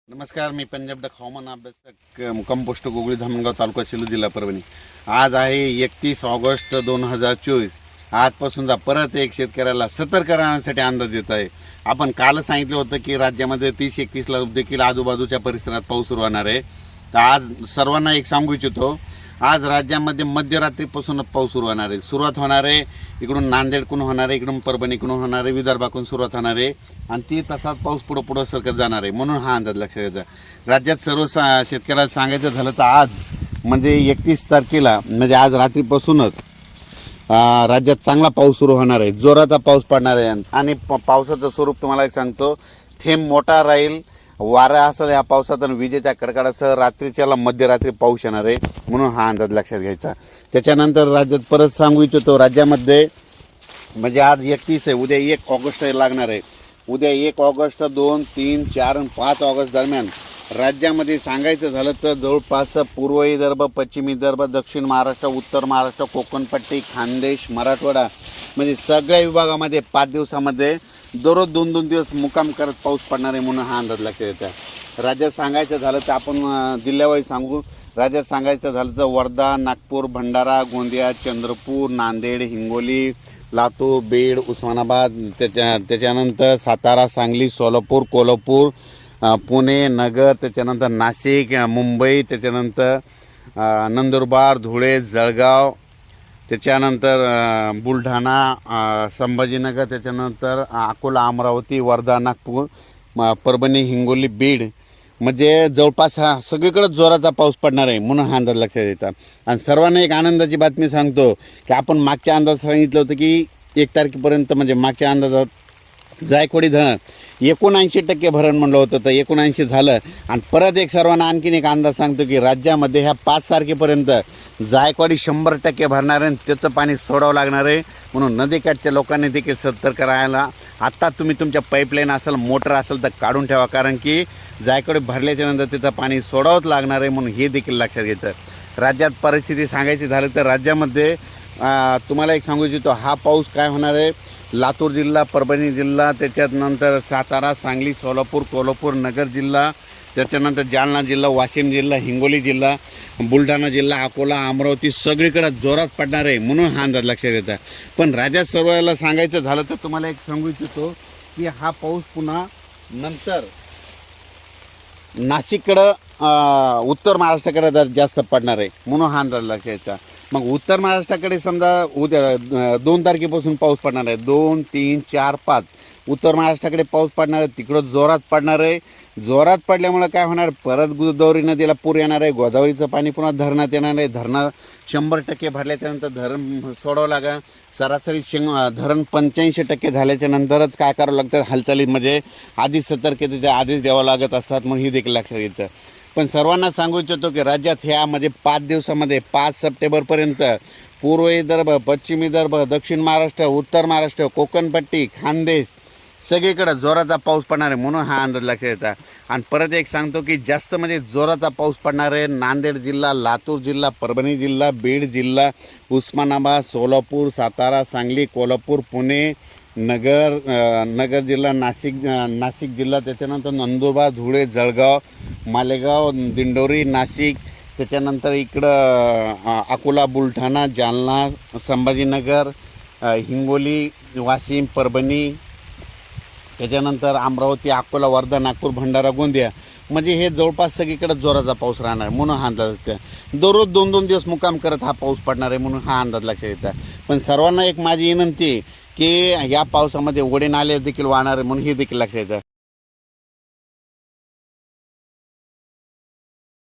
नमस्कार, मी पंजाब डक हवामान अभ्यासक मुक्काम पोस्ट गोगळी धामणगाव तालुका सेलू जिल्हा परभणी। आज आहे 31 ऑगस्ट 2024। आजपासून परत एक शेतकऱ्याला सतर्क राहण्यासाठी अंदाज देत आहे। आपण काल सांगितलं होतं की राज्यामध्ये 30-31 ला देखील आजूबाजूच्या परिसरात पाऊस सुरू होणार आहे। तर आज सर्वांना एक सांगू इच्छितो, आज राज्यामध्ये मध्यरात्रीपासून पाऊस सुरू होणार आहे। सुरुवात होणार आहे इकडून नांदेडकडून होणार आहे, इकडून परभणीकडून होणार आहे, विदर्भाकडून सुरुवात होणार आहे आणि ती तसाच पाऊस पुढे सरकत जाणार आहे। म्हणून हा अंदाज लक्षात घ्यायचा। राज्यात सर्व शेतकऱ्याला सांगायचं झालं तर आज म्हणजे 31 तारखेला म्हणजे आज रात्रीपासूनच राज्यात चांगला पाऊस सुरू होणार आहे, जोराचा पाऊस पडणार आहे। आणि पावसाचं स्वरूप तुम्हाला एक सांगतो, थेंब मोठा राहील, वारा असेल या पावसात आणि विजेच्या कडकडासह रात्रीच्याला मध्यरात्री पाऊस येणार आहे। म्हणून हा अंदाज लक्षात घ्यायचा। त्याच्यानंतर राज्यात परत सांगू इच्छितो, राज्यामध्ये म्हणजे आज 31 आहे, उद्या 1 ऑगस्ट लागणार आहे। उद्या 1 ऑगस्ट 2, 3, 4 आणि 5 ऑगस्ट दरम्यान राज्यामध्ये सांगायचं झालं तर जवळपास पूर्व विदर्भ, पश्चिम विदर्भ, दक्षिण महाराष्ट्र, उत्तर महाराष्ट्र, कोकणपट्टी, खानदेश, मराठवाडा म्हणजे सगळ्या विभागामध्ये 5 दिवसामध्ये दररोज 2-2 दिवस मुक्काम करत पाऊस पडणार आहे। म्हणून हा अंदाज लक्षात येतो। राज्यात सांगायचं झालं तर आपण जिल्ह्यावाईज सांगू। राज्यात सांगायचं झालं तर वर्धा, नागपूर, भंडारा, गोंदिया, चंद्रपूर, नांदेड, हिंगोली, लातूर, बीड, उस्मानाबाद, त्याच्यानंतर सातारा, सांगली, सोलापूर, कोल्हापूर, पुणे, नगर, त्याच्यानंतर नाशिक, मुंबई, त्याच्यानंतर नंदुरबार, धुळे, जळगाव, त्याच्यानंतर बुलढाणा, संभाजीनगर, त्याच्यानंतर अकोला, अमरावती, वर्धा, नागपूर, परभणी, हिंगोली, बीड म्हणजे जवळपास सगळीकडे जोराचा पाऊस पडणार आहे। म्हणून हा अंदाज लक्षात येतात। आणि सर्वांना एक आनंदाची बातमी सांगतो की आपण मागच्या अंदाज सांगितलं होतं की 1 तारखेपर्यंत म्हणजे मागच्या अंदाजात जायकवाडी धरण 79% भरण म्हणलं होतं, तर 79 झालं। आणि परत एक सर्वांना आणखीन एक अंदाज सांगतो की राज्यामध्ये ह्या 5 तारखेपर्यंत जायकवाडी 100% भरणार आहे, त्याचं पाणी सोडावं लागणार आहे। म्हणून नदीकाठच्या लोकांनी देखील सतर्क राहायला, आत्ता तुम्ही तुमच्या पाईपलाईन असेल, मोटर असेल तर काढून ठेवा, कारण की जायकवाडी भरल्याच्या नंतर त्याचं पाणी सोडावंच लागणार आहे। म्हणून हे देखील लक्षात घ्यायचं। राज्यात परिस्थिती सांगायची झालं तर राज्यामध्ये तुम्हाला एक सांगू इच्छितो, हा पाऊस काय होणार आहे, लातूर जिल्हा, परभणी जिल्हा, त्याच्यानंतर सातारा, सांगली, सोलापूर, कोल्हापूर, नगर जिल्हा, त्याच्यानंतर जालना जिल्हा, वाशिम जिल्हा, हिंगोली जिल्हा, बुलढाणा जिल्हा, अकोला, अमरावती सगळीकडे जोरात पडणार आहे। म्हणून हा अंदाज लक्षात येतात। पण राज्यात सर्वांना सांगायचं झालं तर तुम्हाला एक सांगू इच्छितो की हा पाऊस पुन्हा नंतर नाशिककडं उत्तर महाराष्ट्राकडे जास्त पडणार आहे। म्हणून हा अंदाज लक्षात यायचा। मग उत्तर महाराष्ट्राकडे समजा उद्या 2 तारखेपासून पाऊस पडणार आहे, 2, 3, 4, 5 उत्तर महाराष्ट्राकडे पाऊस पडणार आहे, तिकडं जोरात पडणार आहे। जोरात पडल्यामुळे काय होणार, परत गोदावरी नदीला पूर येणार आहे, गोदावरीचं पाणी पुन्हा धरणात येणार आहे। धरणं 100% भरल्याच्यानंतर धरण सोडावं लागेल। सरासरी धरण 85% झाल्याच्या नंतरच काय करावं लागतं, हालचाली म्हणजे आधी सतर्कतेच्या आधीच द्यावं लागत असतात। म्हणून ही देखील लक्षात घ्यायचं। पण सर्वांना सांगू इच्छितो की राज्यात ह्या म्हणजे 5 दिवसामध्ये 5 सप्टेंबरपर्यंत पूर्व विदर्भ, पश्चिम विदर्भ, दक्षिण महाराष्ट्र, उत्तर महाराष्ट्र, कोकणपट्टी, खानदेश सगळीकडे जोराचा पाऊस पडणार आहे। म्हणून हा अंदाज लक्षात येतात। आणि परत एक सांगतो की जास्त म्हणजे जोराचा पाऊस पडणार आहे नांदेड जिल्हा, लातूर जिल्हा, परभणी जिल्हा, बीड जिल्हा, उस्मानाबाद, सोलापूर, सातारा, सांगली, कोल्हापूर, पुणे, नगर जिल्हा, नाशिक जिल्हा, त्याच्यानंतर नंदुरबार, धुळे, जळगाव, मालेगाव, दिंडोरी, नाशिक, त्याच्यानंतर इकडं अकोला, बुलढाणा, जालना, संभाजीनगर, हिंगोली, वाशिम, परभणी, त्याच्यानंतर अमरावती, अकोला, वर्धा, नागपूर, भंडारा, गोंदिया म्हणजे हे जवळपास सगळीकडे जोराचा पाऊस राहणार। म्हणून हा अंदाज दररोज 2-2 दिवस मुक्काम करत हा पाऊस पडणार आहे। म्हणून हा अंदाज लक्षात येतात। पण सर्वांना एक माझी विनंती की या पावसामध्ये ओढे नाले देखील वाहणार आहे। म्हणून हे देखील लक्षात येतं।